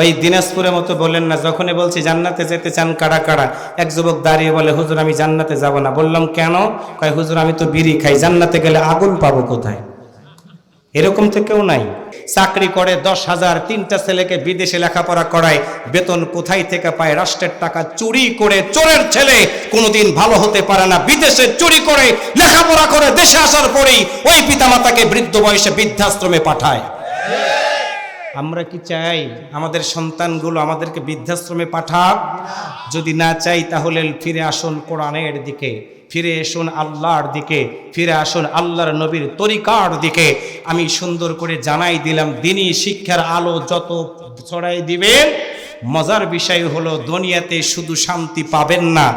ওই দিনাজপুরের মতো বললেন না, যখনই বলছি জান্নাতে যেতে চান কারা কারা, এক যুবক দাঁড়িয়ে বলে হুজুর আমি জান্নাতে যাব না। বললাম কেন? কয় হুজুর আমি তো বিড়ি খাই, জান্নাতে গেলে আগুন পাবো কোথায়? এরকম তো কেউ নাই। চাকরি করে 10,000, 3টা ছেলেকে বিদেশে লেখাপড়া করায়, বেতন কোথায় থেকে পায়? রাষ্ট্রের টাকা চুরি করে। চোরের ছেলে কোনোদিন ভালো হতে পারে না। বিদেশে চুরি করে লেখাপড়া করে দেশে আসার পরেই ওই পিতামাতাকে বৃদ্ধ বয়সে বৃদ্ধাশ্রমে পাঠায়। আমরা কি চাই আমাদের সন্তানগুলো আমাদেরকে বৃদ্ধাশ্রমে পাঠাক? যদি না চাই তাহলে ফিরে আসুন কোরআনের দিকে, ফিরে আসুন আল্লাহর দিকে, ফিরে আসুন আল্লাহর নবীর তরিকার দিকে। আমি সুন্দর করে জানাই দিলাম, দ্বীনি শিক্ষার আলো যত ছড়াই দিবেন, মজার বিষয় হলো দুনিয়াতে শুধু শান্তি পাবেন না,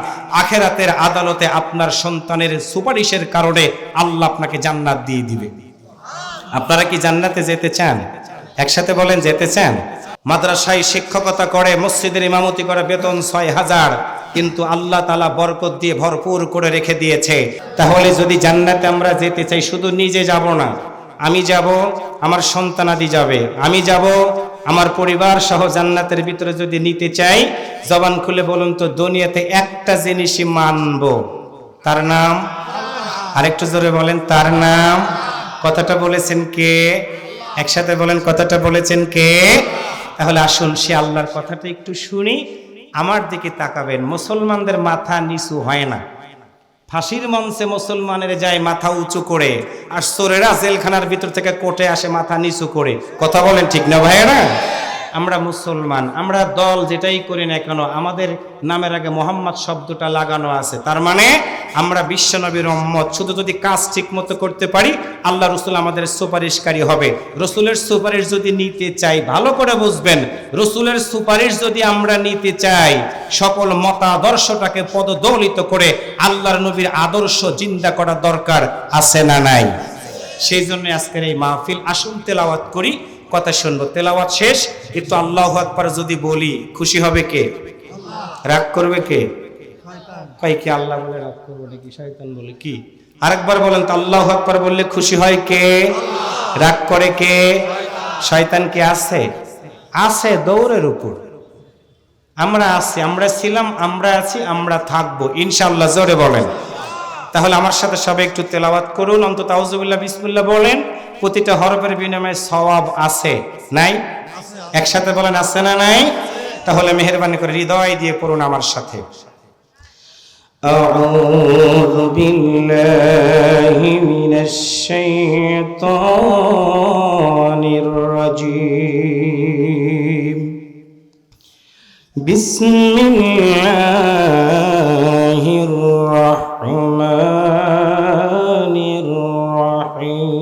আখেরাতের আদালতে আপনার সন্তানের সুপারিশের কারণে আল্লাহ আপনাকে জান্নাত দিয়ে দিবে। আপনারা কি জান্নাতে যেতে চান? একসাথে বলেন যেতে চান? মাদ্রাসায় শিক্ষকতা করে, মসজিদের ইমামতি করে, বেতন 6,000, কিন্তু আল্লাহ তাআলা বরকত দিয়ে ভরপুর করে রেখে দিয়েছে। তাহলে যদি জান্নাতে আমরা যেতে চাই, শুধু নিজে যাব না, আমি যাব, আমার সন্তানাদি যাবে, আমি যাব, আমার পরিবার সহ জান্নাতের ভিতরে যদি নিতে চাই, জবান খুলে বলুন তো দুনিয়াতে একটা জিনিসই মানব, তার নাম? আরেকটু জোরে বলেন, তার নাম? কথাটা বলেছেন কে? একসাথে বলেন, কথাটা বলেছেন কে? তাহলে আসুন সে আল্লাহর কথাটা একটু শুনি। আমার দিকে তাকাবেন। মুসলমানদের মাথা নিচু হয় না। ফাঁসির মঞ্চে মুসলমানের যায় মাথা উঁচু করে, আর চোরেরা জেলখানার ভিতর থেকে কোর্টে আসে মাথা নিচু করে। কথা বলেন ঠিক না ভাইয়েরা? আমরা মুসলমান, আমরা দল যেটাই করি না কেন আমাদের নামের আগে মোহাম্মদ শব্দটা লাগানো আছে। তার মানে আমরা বিশ্বনবীর উম্মত। শুধু যদি কাজ ঠিক মতো করতে পারি, আল্লাহ রসুল আমাদের সুপারিশকারী হবে। রসুলের সুপারিশ যদি নিতে চাই, ভালো করে বুঝবেন, রসুলের সুপারিশ যদি আমরা নিতে চাই, সকল মতাদর্শটাকে পদদলিত করে আল্লাহর নবীর আদর্শ জিন্দা করা দরকার আছে না নাই? সেই জন্য আজকের এই মাহফিল। আসুন তেলাওয়াত করি, কথা শুনবো। তেলাওয়াত শেষ, একটু আল্লাহু আকবার যদি বলি খুশি হবে কে? রাগ করবে কে? কয় কি আল্লাহ বলে রাগ করবে নাকি শয়তান বলে? কি আরেকবার বলেন তো, আল্লাহু আকবার বললে খুশি হয় কে? রাগ করে কে? শয়তান কি আছে? আছে দৌড়ের উপর। আমরা আছি, আমরা ছিলাম, আমরা আছি, আমরা থাকবো ইনশাআল্লাহ। জোরে বলেন। তাহলে আমার সাথে সবাই একটু তেলাওয়াত করুন, অন্তত আউযুবিল্লাহ বিসমিল্লাহ বলেন। প্রতিটা হরফের বিনিময়ে সওয়াব আছে নাই? একসাথে বলেন, আছে না নাই? তাহলে মেহেরবানি করে হৃদয় দিয়ে পড়ুন আমার সাথে। আউযু বিল্লাহি মিনাশ শাইতানির রাজীম। বিসমিল্লাহির রাহমানির রাহিম।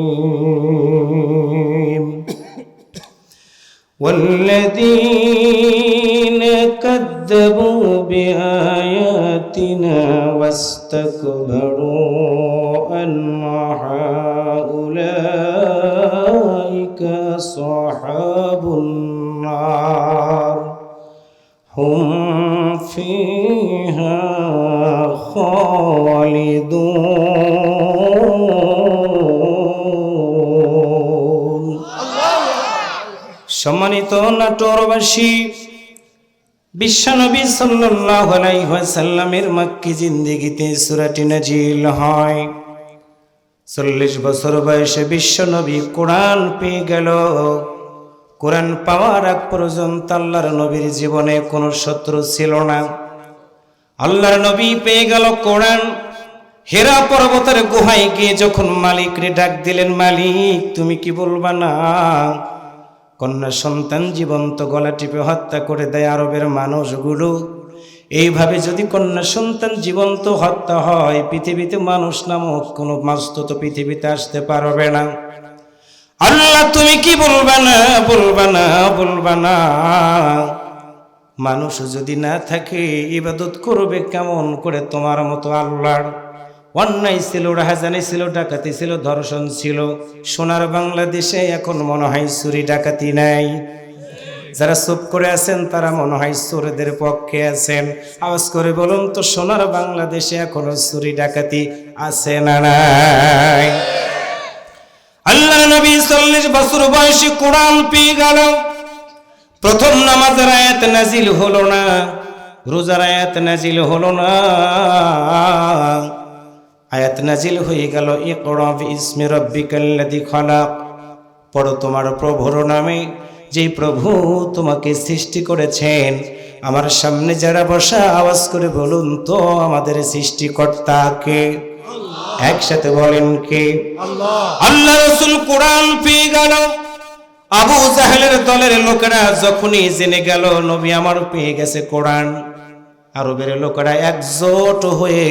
والذين كذبوا بآياتنا واستكبروا أنها أولئك أصحاب النار هم فيها خالدون। সম্মানিত নাটোরবাসী, বিশ্বনবী সাল্লাল্লাহু আলাইহি ওয়াসাল্লামের মক্কি জিন্দেগিতে সূরাটি নাজিল হয়। 40 বছর বয়সে বিশ্বনবী কোরআন পেয়ে গেল। কোরআন পাওয়ার আগ পর্যন্ত আল্লাহর নবীর জীবনে কোনো শত্রু ছিল না। আল্লাহর নবী পেয়ে গেল কোরআন। হেরা পর্বতের গুহায় গিয়ে যখন মালিকরে ডাক দিলেন, মালিক তুমি কি বলবা না কন্যা সন্তান জীবন্ত গলা টিপে হত্যা করে দেয় আরবের মানুষগুলো? এইভাবে যদি কন্যা সন্তান জীবন্ত হত্যা হয়, পৃথিবীতে মানুষ নামক কোনো মাস্ত তো পৃথিবীতে আসতে পারবে না। আল্লাহ তুমি কি বলবা না, বলবা না, বলবা না? মানুষ যদি না থাকে ইবাদত করবে কেমন করে তোমার মতো আল্লাহর? অন্যায় ছিল, রাহাজানি ছিল, ডাকাতি ছিল, ধর্ষণ ছিল। সোনার বাংলাদেশে এখন মনে হয় চুরি ডাকাতি নাই। যারা চুপ করে আছেন তারা মনে হয় চোরদের পক্ষে আছেন। আওয়াজ করে বলুন তো, সোনার বাংলাদেশে এখনো চুরি ডাকাতি আছে না নাই? আল্লাহ নবী 40 বছর বয়সে কোরআন পেয়ে গেল। প্রথম নামাজের আয়াত নাজিল হলো না, রোজার আয়াত নাজিল হলো না, আয়াত নাজিল হয়ে গেল ইকরা বিইসমি রাব্বিকাল্লাযী খালাক, পড়ো তোমার প্রভুর নামে যেই প্রভু তোমাকে সৃষ্টি করেছেন। আমার সামনে যারা বসা আওয়াজ করে বলুন তো আমাদের সৃষ্টিকর্তা কে? একসাথে বলেন কে? আল্লাহ। আল্লাহ রাসূল কোরআন পেয়ে গেল। আবু জাহেলের দলের লোকেরা যখনই জেনে গেল নবী আমার পেয়ে গেছে কোরআন, আরবের লোকেরা একজোট হয়ে,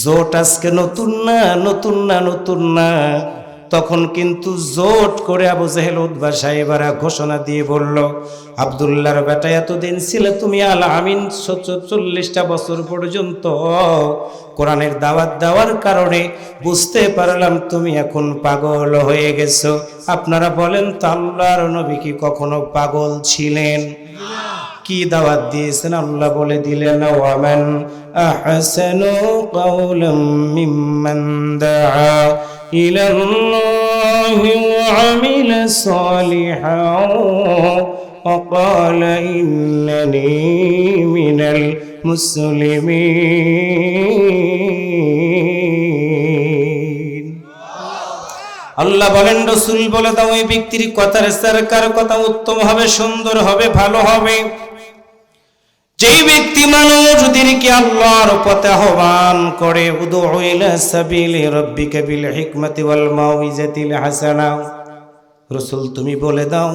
জোট আজকে নতুন না, নতুন না, নতুন না, তখন কিন্তু জোট করে আবু জাহেল উতবা সাহেবরা ঘোষণা দিয়ে বলল, আব্দুল্লাহর বেটা এতদিন ছিল তুমি আল আমিন, 40টা বছর পর্যন্ত কোরআনের দাওয়াত দেওয়ার কারণে বুঝতে পারলাম তুমি এখন পাগল হয়ে গেছো। আপনারা বলেন তো আল্লাহর নবী কি কখনো পাগল ছিলেন? কি দাওয়াত দিয়েছেন আল্লাহ বলে দিলেন, ওয়ামান আহসানু কাওলাম মিম্মান দাআ ইলাল্লাহি ওয়া আমিলা সালিহান ওয়া ক্বালা ইন্নানী মিনাল মুসলিমিন। আল্লাহ বলেন রাসূল বলে দাও এই ব্যক্তির কথার সরকার কথা উত্তম হবে, সুন্দর হবে, ভালো হবে। যেই ব্যক্তি মানুষদেরকে আল্লাহর পথে আহ্বান করে, উদউ ইলা সাবিলি রাব্বিকা বিল হিকমাতি ওয়াল মাউইজাতিল হাসানা, রাসূল তুমি বলে দাও,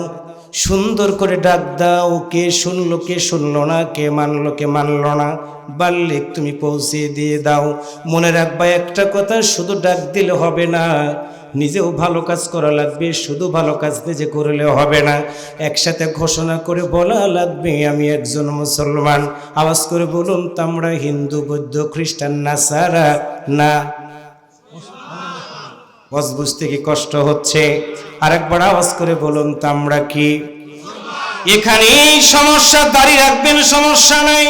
সুন্দর করে ডাক দাও, কে শুনলো কে শুনলো না, কে মানলো কে মানলো না, বাল্লিক তুমি পৌঁছে দিয়ে দাও। মনে রাখবা একটা কথা, শুধু ডাক দিলে হবে না, নিজেও ভালো কাজ করা লাগবে, শুধু ভালো কাজ নিজে করলে হবে না, একসাথে ঘোষণা করে বলা লাগবে আমি একজন মুসলমান। আওয়াজ করে বলুন তো আমরা হিন্দু, বৌদ্ধ, খ্রিস্টান, নাসারা না। বুঝতে কি কষ্ট হচ্ছে? আরেকবার আওয়াজ করে বলুন তো আমরা কি? এখানেই সমস্যা। দাড়ি রাখবেন সমস্যা নাই,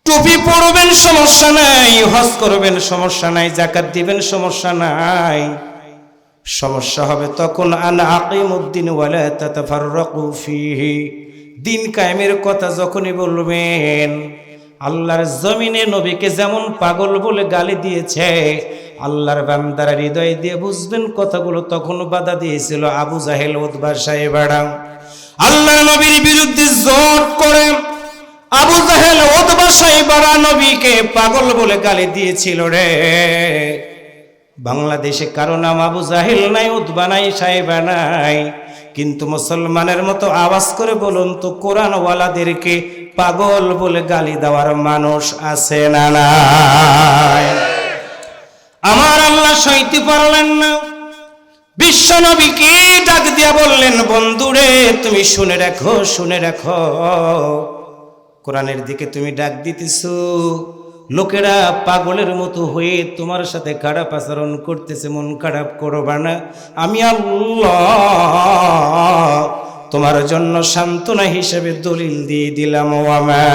টুপি পরবেন সমস্যা নাই, হজ করবেন সমস্যা নাই, যাকাত দিবেন সমস্যা নাই। সমস্যা হবে তখন আন আকিমুদ্দিন ওয়ালা তাতাফাররাকু ফীহি, দিন কায়েমের কথা যখনই বলবেন। আল্লাহর জমিনে নবীকে যেমন পাগল বলে গালি দিয়েছে, আল্লাহর বান্দারা হৃদয় দিয়ে বুঝবেন কথাগুলো তখন বাধা দিয়েছিল আবু জাহেল উতবা সাহেবরা। আল্লাহর নবীর বিরুদ্ধে জোট করে আবু জাহেল উতবা সাহেবরা নবীকে পাগল বলে গালি দিয়েছিল রে। বাংলাদেশে কারো নাম আবু জাহেল নাই, উতবা নাই, সাহেবা নাই, কিন্তু মুসলমানের মতো আওয়াজ করে বলুন তো কোরআনওয়ালাদেরকে পাগল বলে গালি দেওয়ার মানুষ আছে না নাই? আমার আল্লাহ সইতে পারলেন না, বিশ্ব নবীকে ডাক দিয়া বললেন, বন্ধুরে তুমি শুনে রাখো, শুনে রাখো, কোরআনের দিকে তুমি ডাক দিতেছো, লোকেরা পাগলের মতো হয়ে তোমার সাথে খারাপ আচরণ করতেছে, মন খারাপ করবা না। আমি আল্লাহ তোমার জন্য সান্ত্বনা হিসেবে দলিল দিয়ে দিলাম, ওয়ামা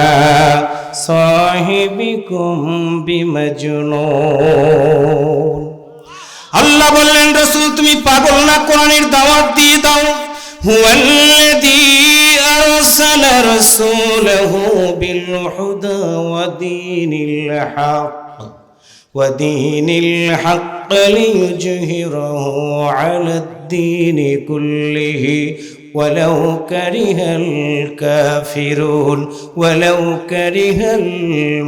সাহিবিকুম বিমাজনুন। আল্লাহ বললেন রাসূল তুমি পাগল না, কোরআনের দাওয়াত দিয়ে দাও। হুয়াল্লাযী আরসালা রাসূলাহু বিল হুদা ওয়া দীনিল হক লিইয়ুযহিরাহু আলাদ দীনি কুল্লিহি ওয়ালাউ কারিহাল কাফিরুন ওয়ালাউ কারিহাল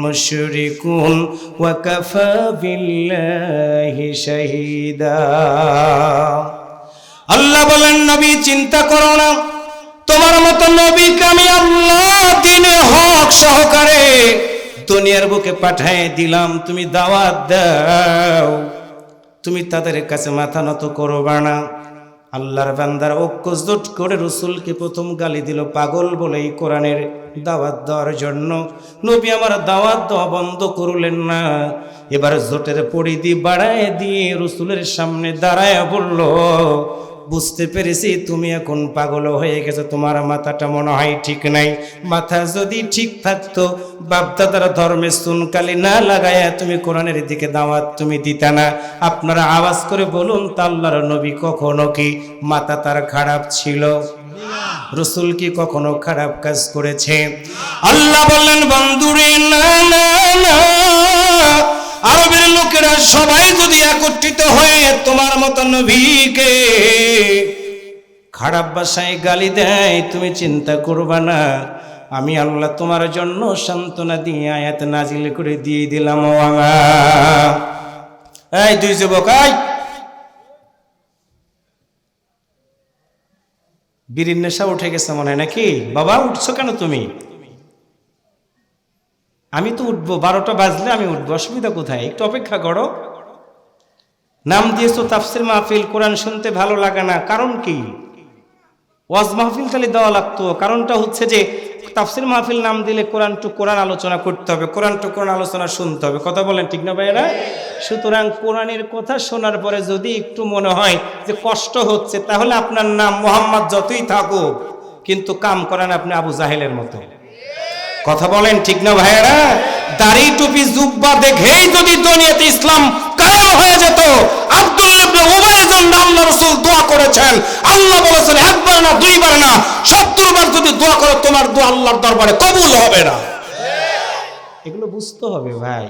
মুশরিকুন ওয়া কাফা বিল্লাহি শাহীদা। আল্লাহ বলেন নবী চিন্তা করো না, তোমার মতো নবীকে আমি আল্লাহ দ্বীনে হক সহকারে দুনিয়ার বুকে পাঠিয়ে দিলাম, তুমি দাওয়াত দাও, তুমি তাদের কাছে মাথা নত করবা না। আল্লাহর বান্দার ঐক্যজোট করে রাসূলকে প্রথম গালি দিল পাগল বলে এই কোরআনের দাওয়াত দেওয়ার জন্য। নবী আমার দাওয়াত দেওয়া বন্ধ করলেন না, এবার জোটের পরিধি বাড়ায় দিয়ে রাসূলের সামনে দাঁড়ায় বলল, বুঝতে পেরেছি তুমি এখন পাগল হয়ে গেছো, তোমার মাথাটা মনে হয় ঠিক নাই। মাথা যদি ঠিক থাকতো বাপদাদার ধর্মে সুনকালি না লাগায়া তুমি কোরআনের দিকে দাওয়াত তুমি দিতা না। আপনারা আওয়াজ করে বলুন তা আল্লাহর নবী কখনো কি মাথা তার খারাপ ছিল? রসুল কি কখনো খারাপ কাজ করেছে? আল্লাহ বললেন বন্ধুরে না না না, আরবের লোকেরা সবাই যদি একত্রিত হয়ে তোমার মতো নবীকে খারাপ ভাষায় গালি দেয়, তুমি চিন্তা করবা না, আমি আল্লাহ তোমার জন্য সান্ত্বনা দিয়ে আয়াত নাজিল করে দিয়ে দিলাম। এই দুই যুবক, বীরের নেশা উঠে গেছে মনে হয় নাকি? বাবা উঠছো কেন তুমি? আমি তো উঠবো, 12টা বাজলে আমি উঠবো, অসুবিধা কোথায়? একটু অপেক্ষা করো। নাম দিয়েছো তাফসির মাহফিল, কোরআন শুনতে ভালো লাগে না, কারণ কি? ওয়াজ মাহফিল তাহলে দেওয়া লাগতো। কারণটা হচ্ছে যে তাফসির মাহফিল নাম দিলে কোরআন টু কোরআন আলোচনা করতে হবে, কোরআন টু কোরআন আলোচনা শুনতে হবে। কথা বলেন ঠিক না ভাইয়েরা? সুতরাং কোরআনের কথা শোনার পরে যদি একটু মনে হয় যে কষ্ট হচ্ছে, তাহলে আপনার নাম মোহাম্মদ যতই থাকুক, কিন্তু কাম করেন আপনি আবু জাহেলের মতো। কথা বলেন ঠিক না ভাইয়েরা? দাড়ি টুপি জুব্বা দেখেই যদি দুনিয়াতে ইসলাম কায়েম হয়ে যেত, আব্দুল্লাহ ইবনে উবাইয়ের জন্য আল্লাহ রাসূল দোয়া করেছেন। আল্লাহ বলেছেন একবার না, দুইবার না, 70 বার যদি দোয়া করো তোমার দোয়া আল্লাহর দরবারে কবুল হবে না। এগুলো বুঝতে হবে ভাই,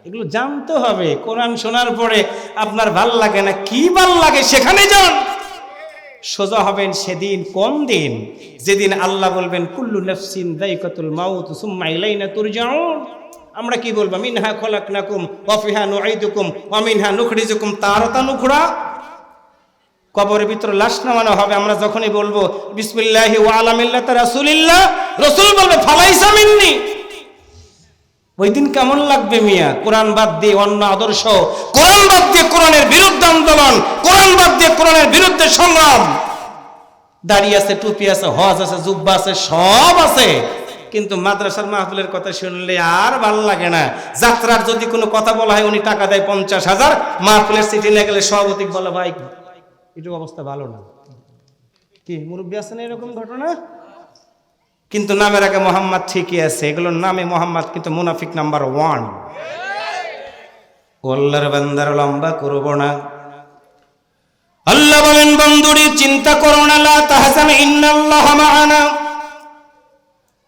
এগুলো জানতে হবে। কোরআন শোনার পরে আপনার ভাল লাগে না, কি ভাল লাগে সেখানে যান। সোজা হবেন সেদিন। কোন দিন? যেদিন আল্লাহ বলবেন কুল্লু নাফসিন যায়কাতুল মাউত সুম্মা ইলাইনা তুরজাউন। আমরা কি বলবো? মিনহা খলাকনাকুম ওয়া ফিহা নুঈদুকুম ওয়া মিনহা নুখরিজুকুম তারাতান উখরা। কবরের ভিতর লাশ নামানো হবে। আমরা যখনই বলবো বিসমিল্লাহি ওয়া আলা মিল্লাতি রাসূলিল্লাহ, রাসূল বলবে ফালাইসা মিন্নি। ওই দিন কেমন লাগবে মিয়া? কোরআন বাদ দিয়ে অন্য আদর্শ, কোরআন বাদ দিয়ে কোরআনের বিরুদ্ধে আন্দোলন, কোরআন বাদ দিয়ে কোরআনের বিরুদ্ধে সংগ্রাম। দাড়ি আছে, টুপি আছে, হজ আছে, জুব্বা আছে, সব আছে, কিন্তু মাদ্রাসার মাহফিলের কথা শুনলে আর ভাল লাগে না। যাত্রার যদি কোনো কথা বলা হয়, উনি টাকা দেয় 50,000, মাহফিলের সিটি নিয়ে গেলে সভাপতি বলে ভাই একটু অবস্থা ভালো না। কি মুরব্বী আছেন এরকম ঘটনা? কিন্তু নামের আগে মোহাম্মদ ঠিকই আছে, এগুলোর নামে মোহাম্মদ, কিন্তু মুনাফিক নাম্বার 1। আল্লাহর বান্দার লম্বা করব না। আল্লাহ বলেন বন্ধুরি চিন্তা করো না, লা তাহজান ইন্নাল্লাহা মা'ানা।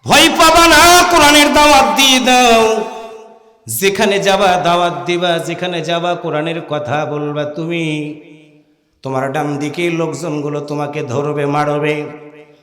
ভয় পাবা না, কোরআনের দাওয়াত দিয়ে দাও। যেখানে যাবা দাওয়াত দিবা, যেখানে যাবা কোরআনের কথা বলবা তুমি। তোমার ডান দিকে লোকজনগুলো তোমাকে ধরবে, মারবে।